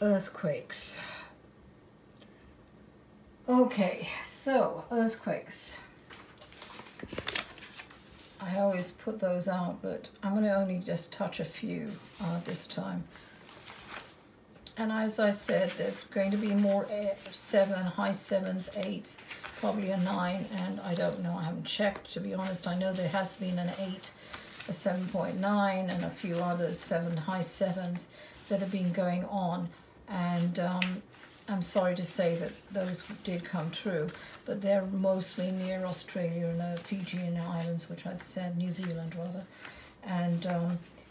earthquakes. Okay, so earthquakes. I always put those out, but I'm going to only just touch a few this time. And as I said, there's going to be more high sevens, eights, probably a 9, and I don't know, I haven't checked, to be honest. I know there has been an 8, a 7.9, and a few others, high sevens, that have been going on. And I'm sorry to say that those did come true, but they're mostly near Australia and the Fijian Islands, which I'd said, New Zealand rather, and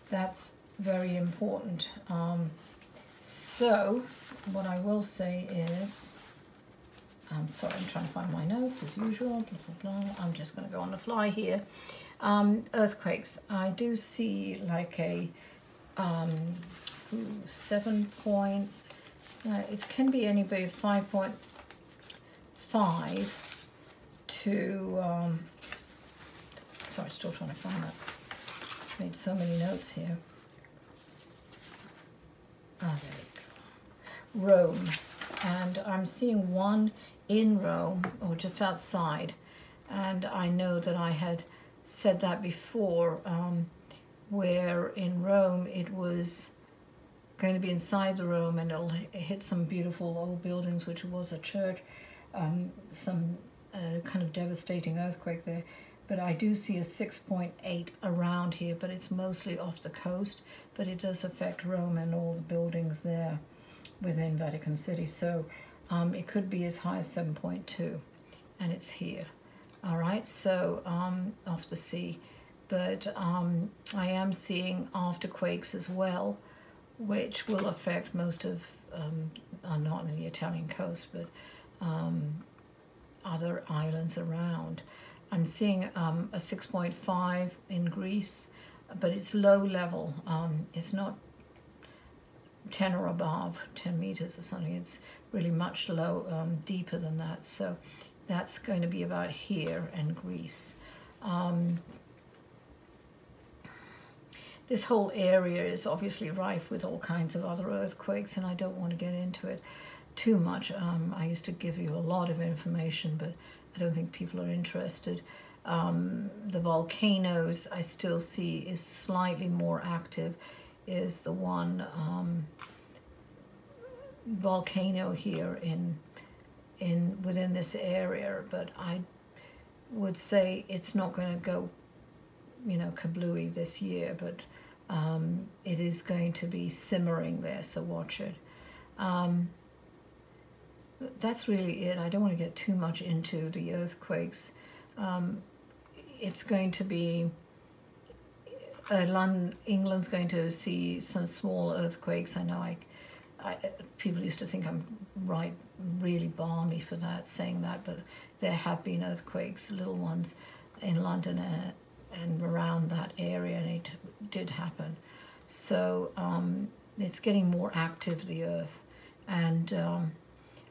that's very important. So what I will say is, sorry, I'm trying to find my notes as usual, blah, blah, blah. I'm just going to go on the fly here. Earthquakes, I do see like a 7 point, it can be anywhere 5.5 to, sorry, still trying to find that. Made so many notes here. Oh, there you go. Rome, and I'm seeing one in Rome, or just outside, and I know that I had said that before, where in Rome it was going to be inside the Rome, and it'll hit some beautiful old buildings, which was a church, some kind of devastating earthquake there. But I do see a 6.8 around here, but it's mostly off the coast, but it does affect Rome and all the buildings there within Vatican City. So it could be as high as 7.2, and it's here. All right, so off the sea. But I am seeing afterquakes as well, which will affect most of, not in the Italian coast, but other islands around. I'm seeing a 6.5 in Greece, but it's low level. It's not 10 or above, 10 meters or something. It's really much deeper than that. So that's going to be about here in Greece. This whole area is obviously rife with all kinds of other earthquakes, and I don't want to get into it too much. I used to give you a lot of information, but I don't think people are interested. The volcanoes I still see is slightly more active, is the one volcano here within this area, but I would say it's not going to go, you know, kablooey this year, but it is going to be simmering there, so watch it. That's really it. I don't want to get too much into the earthquakes. It's going to be, England's going to see some small earthquakes. I know people used to think I'm really balmy for that, saying that, but there have been earthquakes, little ones, in London and around that area, and it did happen. So it's getting more active, the earth, and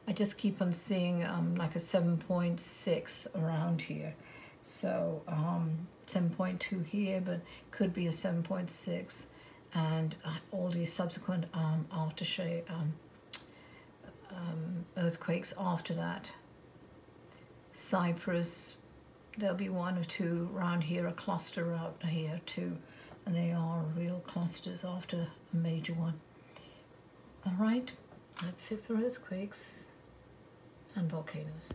I just keep on seeing like a 7.6 around here. So 7.2 here, but could be a 7.6, and all these subsequent aftershock earthquakes after that. Cyprus, there'll be 1 or 2 around here, a cluster out here too, and they are real clusters after a major one. All right, that's it for earthquakes and volcanoes.